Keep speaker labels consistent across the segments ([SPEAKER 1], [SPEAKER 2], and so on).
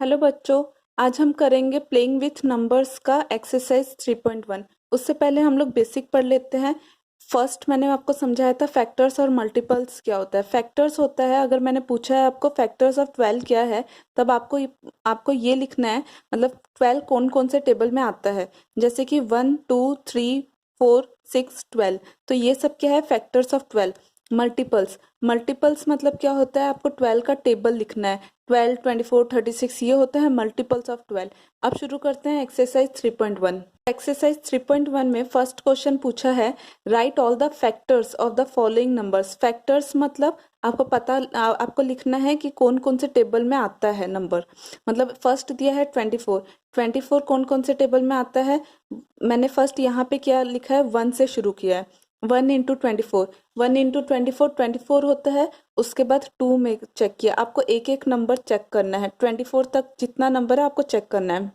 [SPEAKER 1] Hello बच्चों। आज हम करेंगे प्लेइंग विथ नंबर्स का एक्सरसाइज 3.1। उससे पहले हम लोग बेसिक पढ़ लेते हैं। फर्स्ट मैंने आपको समझाया था फैक्टर्स और मल्टीपल्स क्या होता है। फैक्टर्स होता है, अगर मैंने पूछा है आपको फैक्टर्स ऑफ 12 क्या है, तब आपको ये लिखना है, मतलब 12 कौन कौन से टेबल में आता है। जैसे कि 1 2 3 4 6 12, तो ये सब क्या है, फैक्टर्स ऑफ 12। मल्टीपल्स, मल्टीपल्स मतलब क्या होता है, आपको 12 का टेबल लिखना है। 12 24 36 ये होता है मल्टीपल्स ऑफ 12। अब शुरू करते हैं एक्सरसाइज 3.1। एक्सरसाइज 3.1 में फर्स्ट क्वेश्चन पूछा है, right all the factors of the following numbers. Factors मतलब आपको लिखना है कि कौन कौन से टेबल में आता है नंबर। मतलब फर्स्ट दिया है 24, 24 कौन कौन से टेबल में आता है। मैंने फर्स्ट यहाँ पे क्या लिखा है, 1 से शुरू किया है। 1 इंटू 24, 1 इंटू 24 24 होता है। उसके बाद 2 में चेक किया, आपको एक एक नंबर चेक करना है, 24 तक जितना नंबर है आपको चेक करना है।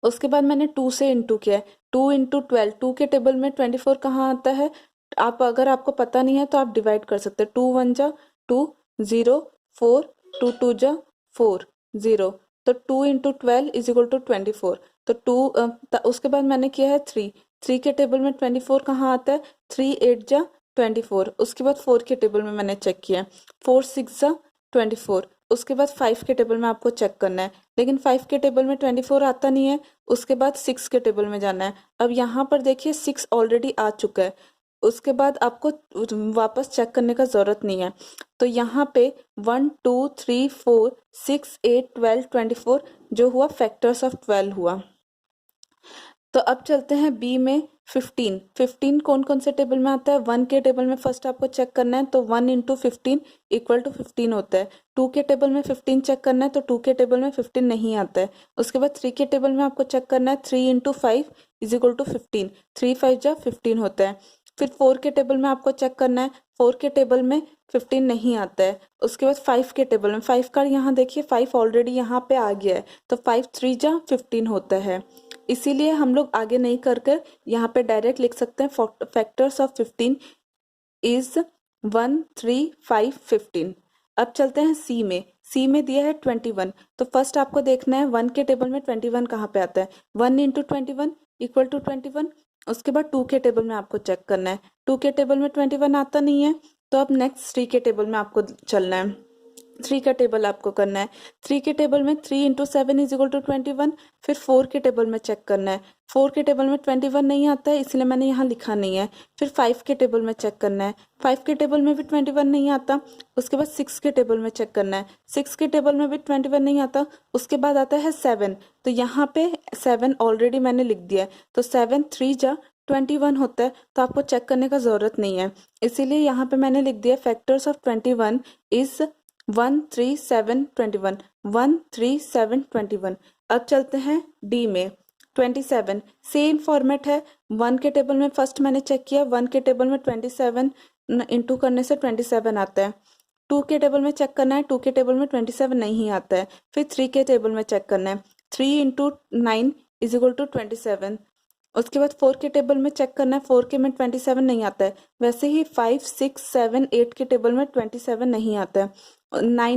[SPEAKER 1] उसके बाद मैंने 2 से इंटू किया है, 2 इंटू 12, 2 के टेबल में 24 कहाँ आता है। आप अगर आपको पता नहीं है तो आप डिवाइड कर सकते हैं, 2 1 जा 2 0 4, 2 2 जा 4 0, तो 2 इंटू 12 इज इक्वल टू 24। तो उसके बाद मैंने किया है 3, 3 के टेबल में 24 कहाँ आता है, 3 8 जा 24। उसके बाद 4 के टेबल में मैंने चेक किया, 4 6 जा 24। उसके बाद 5 के टेबल में आपको चेक करना है, लेकिन 5 के टेबल में 24 आता नहीं है। उसके बाद 6 के टेबल में जाना है। अब यहाँ पर देखिए 6 ऑलरेडी आ चुका है। उसके बाद आपको वापस चेक करने का जरूरत नहीं है। तो यहाँ पे 1 2 3 4 6 8 12 24 जो हुआ फैक्टर्स ऑफ 12 हुआ। तो अब चलते हैं बी में। 15, 15 कौन कौन से टेबल में आता है। 1 के टेबल में फर्स्ट आपको चेक करना है, तो 1 इंटू 15 इक्वल टू 15 होता है। 2 के टेबल में 15 चेक करना है, तो 2 के टेबल में 15 नहीं आता है। उसके बाद 3 के टेबल में आपको चेक करना है, 3 इंटू 5 इज इक्वल टू 15, 3 5 जा 15 होता है। फिर 4 के टेबल में आपको चेक करना है, 4 के टेबल में 15 नहीं आता है। उसके बाद 5 के टेबल में, 5 का यहाँ देखिए 5 ऑलरेडी यहाँ पे आ गया है, तो 5 3 जा 15 होता है। इसीलिए हम लोग आगे नहीं कर कर यहाँ पे डायरेक्ट लिख सकते हैं, फैक्टर्स ऑफ 15 इज 1 3 5 15। अब चलते हैं सी में। सी में दिया है 21, तो फर्स्ट आपको देखना है 1 के टेबल में 21 कहाँ पे आता है। 1 इंटू 21 इक्वल टू 21। उसके बाद 2 के टेबल में आपको चेक करना है, 2 के टेबल में 21 आता नहीं है, तो अब नेक्स्ट 3 के टेबल में आपको चलना है। 3 का टेबल आपको करना है, 3 के टेबल में 3 इंटू 7 इज इक्वल टू 21। फिर 4 के टेबल में चेक करना है, 4 के टेबल में 21 नहीं आता है, इसलिए मैंने यहाँ लिखा नहीं है। फिर 5 के टेबल में चेक करना है, 5 के टेबल में भी 21 नहीं आता। उसके बाद 6 के टेबल में चेक करना है, 6 के टेबल में भी 21 नहीं आता। उसके बाद आता है 7, तो यहाँ पे 7 ऑलरेडी मैंने लिख दिया है, तो 7 3 जा 21 होता है, तो आपको चेक करने का जरूरत नहीं है। इसीलिए यहाँ पे मैंने लिख दिया फैक्टर्स ऑफ 21 इज 1 3 7 21, 1 3 7 21। अब चलते हैं डी में। 27 सेम फॉर्मेट है। 1 के टेबल में फर्स्ट मैंने चेक किया, 1 के टेबल में 27 इंटू करने से 27 आता है। 2 के टेबल में चेक करना है, 2 के टेबल में 27 नहीं आता है। फिर 3 के टेबल में चेक करना है, 3 इंटू 9 इज इक्वल टू 27। उसके बाद 4 के टेबल में चेक करना है, 4 के में 27 नहीं आता है। वैसे ही 5 6 7 8 के टेबल में 27 नहीं आता है। 9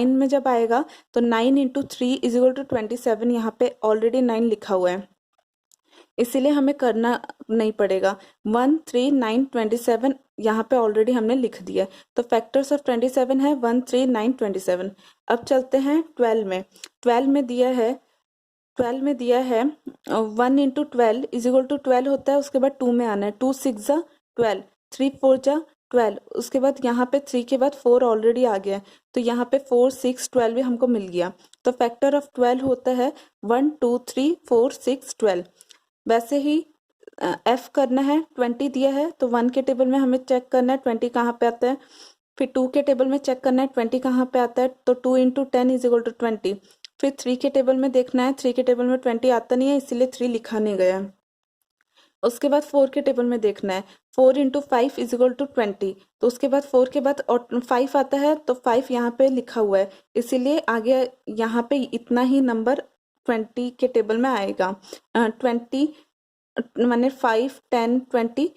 [SPEAKER 1] में जब आएगा, तो 9 इंटू 3 इज इक्वल टू 27, यहाँ पे ऑलरेडी 9 लिखा हुआ है, इसीलिए हमें करना नहीं पड़ेगा। 1 3 9 27 यहाँ पे ऑलरेडी हमने लिख दिया है, तो फैक्टर्स ऑफ 27 है 1 3 9 27। अब चलते हैं 12 में। 12 में दिया है 1 इंटू 12 इज इक्वल टू 12 होता है। उसके बाद 2 में आना है, 2 6 जा 12, 3 4 जा 12। उसके बाद यहाँ पे 3 के बाद 4 ऑलरेडी आ गया है, तो यहाँ पे 4 6 12 भी हमको मिल गया। तो फैक्टर ऑफ 12 होता है 1 2 3 4 6 12। वैसे ही एफ करना है, 20 दिया है, तो 1 के टेबल में हमें चेक करना है 20 कहाँ पे आता है। फिर 2 के टेबल में चेक करना है 20 कहाँ पे आता है, तो 2 इंटू 10 इज इक्वल टू 20। फिर 3 के टेबल में देखना है, 3 के टेबल में 20 आता नहीं है, इसीलिए 3 लिखा नहीं गया। उसके बाद 4 के टेबल में देखना है, 4 इंटू 5 इज इक्वल टू 20, तो उसके बाद 4 के बाद और 5 आता है, तो 5 यहाँ पे लिखा हुआ है, इसीलिए आगे यहाँ पे इतना ही नंबर 20 के टेबल में आएगा। 20 मैंने 5 10 20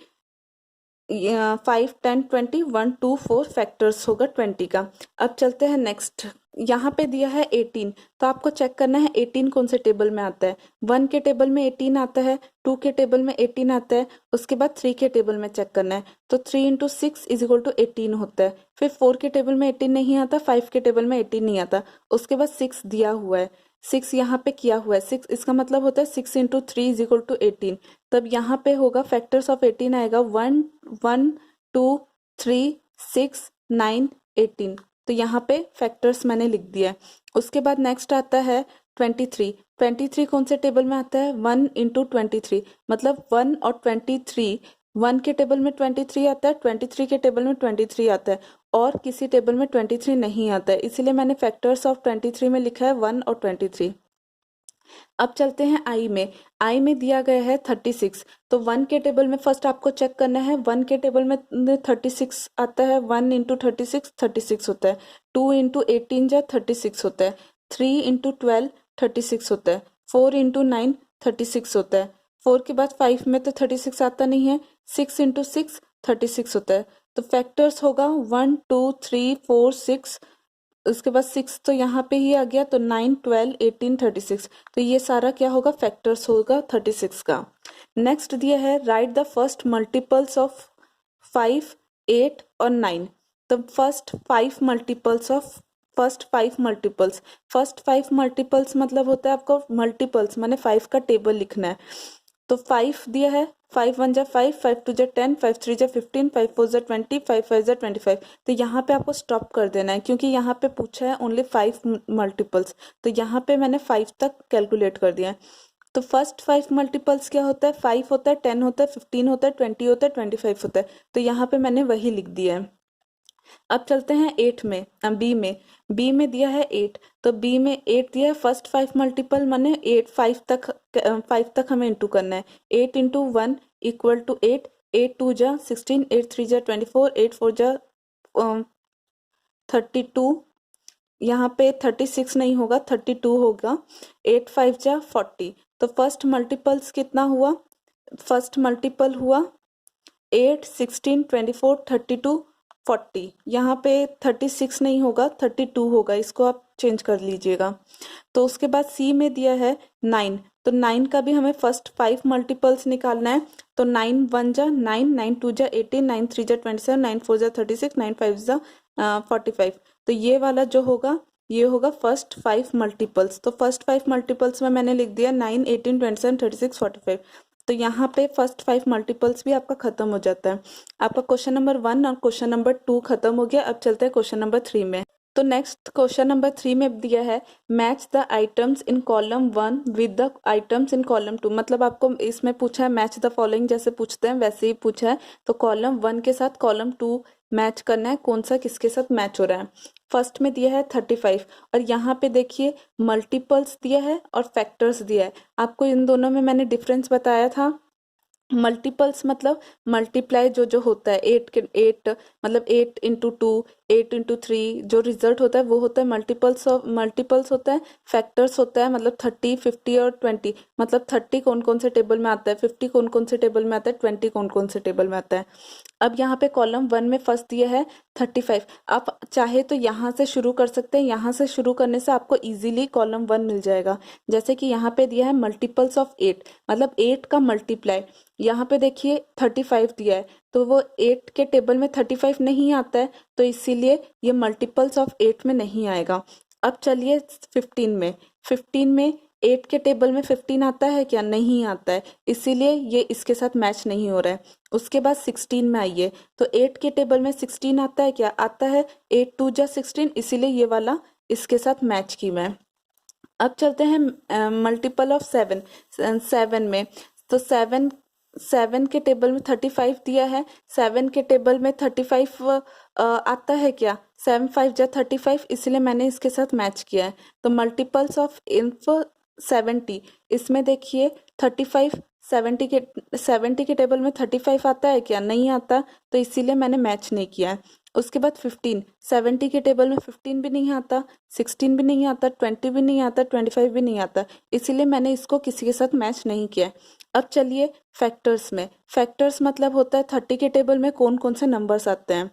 [SPEAKER 1] 5 10 20 1 2 4 फैक्टर्स होगा 20 का। अब चलते हैं नेक्स्ट। यहाँ पे दिया है 18, तो आपको चेक करना है 18 कौन से टेबल में आता है। 1 के टेबल में 18 आता है, 2 के टेबल में 18 आता है, उसके बाद 3 के टेबल में चेक करना है। तो 3 इंटू 6 इज इक्वल टू 18 होता है। फिर 4 के टेबल में 18 नहीं आता, 5 के टेबल में 18 नहीं आता, उसके बाद 6 दिया हुआ है, 6 यहाँ पे किया हुआ है। 6 इसका मतलब होता है 6 इंटू 3 इज इक्वल टू 18। तब यहाँ पे होगा फैक्टर्स ऑफ 18 आएगा 1 1 2 3 6 9 18। तो यहाँ पे फैक्टर्स मैंने लिख दिया है। उसके बाद नेक्स्ट आता है 23। 23 कौन से टेबल में आता है, 1 इंटू 23, मतलब 1 और 23, 1 के टेबल में 23 आता है, 23 के टेबल में 23 आता है, और किसी टेबल में 23 नहीं आता है, इसीलिए मैंने फैक्टर्स ऑफ 23 में लिखा है 1 और 23। अब चलते हैं आई में। आई में दिया गया है 36, तो 1 के टेबल में फर्स्ट आपको चेक करना है। 1 के टेबल में 36 आता है, 1 इंटू 36 36 होता है, 2 इंटू 18 जा 36 होता है, 3 इंटू 12 36 होता है, 4 इंटू 9 36 होता है, 4 के बाद 5 में तो 36 आता नहीं है, 6 इंटू 6 36 होता है। तो फैक्टर्स होगा 1 2 3 4 6, उसके बाद 6 तो यहाँ पे ही आ गया, तो 9 12 18 36। तो ये सारा क्या होगा, फैक्टर्स होगा 36 का। नेक्स्ट दिया है right the first multiples of 5 8 और 9। तो first 5 multiples of first 5 multiples मतलब होता है आपको मल्टीपल्स माने 5 का टेबल लिखना है। तो 5 दिया है, 5 1 जा 5, 5 2 जा 10, 5 3 जा 15, 5 4 जा 20, 5 5 जा 25। तो यहाँ पे आपको स्टॉप कर देना है, क्योंकि यहाँ पे पूछा है ओनली 5 मल्टीपल्स, तो यहाँ पे मैंने 5 तक कैलकुलेट कर दिया है। तो फर्स्ट 5 मल्टीपल्स क्या होता है, 5 होता है, 10 होता है, 15 होता है, 20 होता है, 25 होता है। तो यहाँ पे मैंने वही लिख दिया है। अब चलते हैं 8 में, बी में दिया है 8, तो बी में 8 दिया है, फर्स्ट 5 मल्टीपल माने 8 5 तक हमें इंटू करना है। 8 इंटू 1 इक्वल टू 8, 8 2 जा 16, 8 3 जा 24, 8 4 जा 32, यहाँ पे 36 नहीं होगा 32 होगा, 8 5 जा 40। तो फर्स्ट मल्टीपल्स कितना हुआ, फर्स्ट मल्टीपल हुआ 8 16 24 32 40। यहाँ पे 36 नहीं होगा 32 होगा, इसको आप चेंज कर लीजिएगा। तो उसके बाद सी में दिया है 9, तो 9 का भी हमें फर्स्ट 5 मल्टीपल्स निकालना है। तो 9 1 जा 9, 9 2 जा 18, 9 3 जा 27, 9 4 जा 36, 9 5 जा 45। तो ये वाला जो होगा ये होगा फर्स्ट 5 मल्टीपल्स। तो फर्स्ट 5 मल्टीपल्स में मैंने लिख दिया 9 18 27 36 45। तो यहाँ पे फर्स्ट 5 मल्टीपल्स भी आपका खत्म हो जाता है। आपका क्वेश्चन नंबर 1 और क्वेश्चन नंबर 2 खत्म हो गया। अब चलते हैं क्वेश्चन नंबर 3 में। तो नेक्स्ट क्वेश्चन नंबर 3 में दिया है match the items in column 1 with the items in column 2। मतलब आपको इसमें पूछा है मैच द फॉलोइंग, जैसे पूछते हैं वैसे ही पूछा है। तो कॉलम 1 के साथ कॉलम 2 मैच करना है, कौन सा किसके साथ मैच हो रहा है। फर्स्ट में दिया है 35, और यहाँ पे देखिए मल्टीपल्स दिया है और फैक्टर्स दिया है। आपको इन दोनों में मैंने डिफरेंस बताया था। मल्टीपल्स मतलब मल्टीप्लाई जो होता है 8 मतलब 8 इंटू 2 8 इंटू 3 जो रिजल्ट होता है वो होता है मल्टीपल्स होता है। फैक्टर्स होता है मतलब 30 50 और 20, मतलब 30 कौन कौन से टेबल में आता है, 50 कौन कौन से टेबल में आता है, 20 कौन कौन से टेबल में आता है। अब यहाँ पे कॉलम 1 में फर्स्ट दिया है 35। आप चाहे तो यहाँ से शुरू कर सकते हैं, यहाँ से शुरू करने से आपको इजीली कॉलम 1 मिल जाएगा। जैसे कि यहाँ पे दिया है मल्टीपल्स ऑफ 8, मतलब 8 का मल्टीप्लाई। यहाँ पे देखिए 35 दिया है, तो वो 8 के टेबल में 35 नहीं आता है, तो इसीलिए ये मल्टीपल्स ऑफ 8 में नहीं आएगा। अब चलिए 15 में 8 के टेबल में 15 आता है क्या, नहीं आता है, इसीलिए ये इसके साथ मैच नहीं हो रहा है। उसके बाद 16 में आइए, तो 8 के टेबल में 16 आता है क्या, आता है, 8 2 जा 16, इसीलिए ये वाला इसके साथ मैच की मैं। अब चलते हैं मल्टीपल ऑफ 7 में। तो 7 के टेबल में 35 दिया है, 7 के टेबल में 35 आता है क्या, 7 5 जा 35, इसलिए मैंने इसके साथ मैच किया है। तो मल्टीपल्स ऑफ इन्फ 70, इसमें देखिए 35 70 के टेबल में 35 आता है क्या, नहीं आता, तो इसीलिए मैंने मैच नहीं किया है। उसके बाद 15, 70 के टेबल में 15 भी नहीं आता, 16 भी नहीं आता, 20 भी नहीं आता, 25 भी नहीं आता, इसीलिए मैंने इसको किसी के साथ मैच नहीं किया है। अब चलिए फैक्टर्स में। फैक्टर्स मतलब होता है 30 के टेबल में कौन कौन से नंबर्स आते हैं।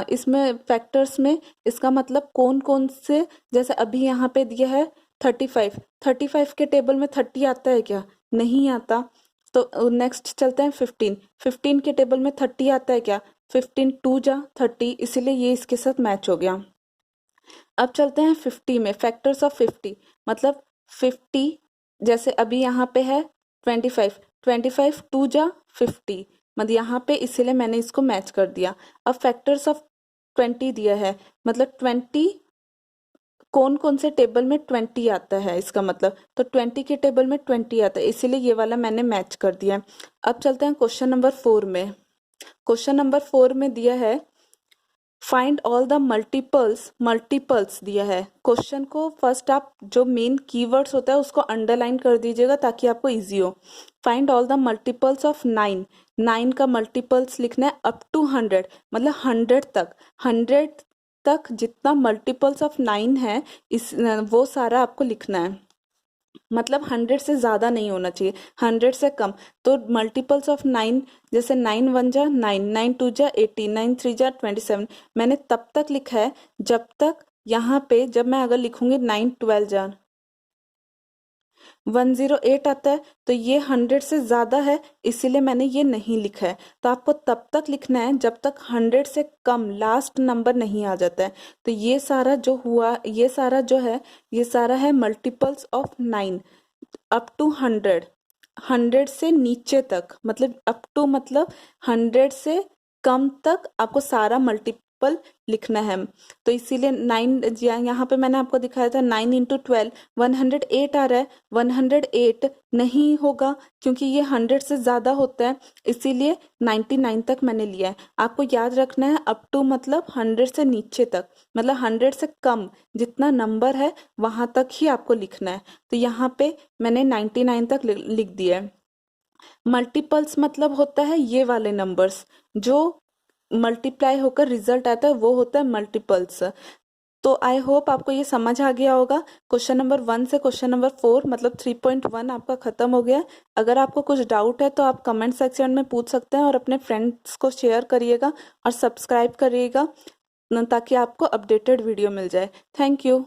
[SPEAKER 1] इसमें फैक्टर्स में इसका मतलब कौन कौन से, जैसे अभी यहाँ पे दिया है 35, 35 के टेबल में 30 आता है क्या? नहीं आता। तो नेक्स्ट चलते हैं 15, 15 के टेबल में 30 आता है क्या? 15 टू जा 30, इसीलिए ये इसके साथ मैच हो गया। अब चलते हैं 50 में, फैक्टर्स ऑफ 50 मतलब 50, जैसे अभी यहाँ पे है 25, 25 टू जा 50, मतलब यहाँ पे इसीलिए मैंने इसको मैच कर दिया। अब फैक्टर्स ऑफ 20 दिया है, मतलब 20 कौन कौन से टेबल में 20 आता है, इसका मतलब तो 20 के टेबल में 20 आता है, इसीलिए ये वाला मैंने मैच कर दिया। अब चलते हैं क्वेश्चन नंबर 4 में। क्वेश्चन नंबर 4 में दिया है find all the multiples, multiples दिया है। क्वेश्चन को फर्स्ट आप जो मेन कीवर्ड्स होता है उसको अंडरलाइन कर दीजिएगा ताकि आपको इजी हो। Find all the multiples of 9, 9 का मल्टीपल्स लिखना है अप टू 100, मतलब 100 तक, 100 तक जितना मल्टीपल्स ऑफ 9 है इस वो सारा आपको लिखना है, मतलब 100 से ज़्यादा नहीं होना चाहिए, 100 से कम। तो मल्टीपल्स ऑफ 9, जैसे 9 1 जा 9, 9 2 जा 18, 9 3 जा 27, मैंने तब तक लिखा है जब तक यहाँ पे, जब मैं अगर लिखूंगी 9 12 जा 108 आता है तो ये 100 से ज़्यादा है, इसीलिए मैंने ये नहीं लिखा है। तो आपको तब तक लिखना है जब तक 100 से कम लास्ट नंबर नहीं आ जाता है। तो ये सारा जो हुआ, ये सारा जो है, ये सारा है मल्टीपल्स ऑफ 9 अप टू 100, 100 से नीचे तक, मतलब अप टू मतलब 100 से कम तक आपको सारा मल्टीपल लिखना है। तो इसीलिए 9 यहाँ पे मैंने आपको दिखाया था 9 इंटू 12 108 आ रहा है, 108 नहीं होगा क्योंकि ये 100 से ज़्यादा होता है, इसीलिए 99 तक मैंने लिया है। आपको याद रखना है अप टू मतलब 100 से नीचे तक, मतलब 100 से कम जितना नंबर है वहाँ तक ही आपको लिखना है। तो यहाँ पे मैंने 99 तक लिख दिया है। मल्टीपल्स मतलब होता है ये वाले नंबर्स जो मल्टीप्लाई होकर रिजल्ट आता है, वो होता है मल्टीपल्स। तो आई होप आपको ये समझ आ गया होगा। क्वेश्चन नंबर 1 से क्वेश्चन नंबर 4 मतलब 3.1 आपका खत्म हो गया। अगर आपको कुछ डाउट है तो आप कमेंट सेक्शन में पूछ सकते हैं और अपने फ्रेंड्स को शेयर करिएगा और सब्सक्राइब करिएगा ताकि आपको अपडेटेड वीडियो मिल जाए। Thank you.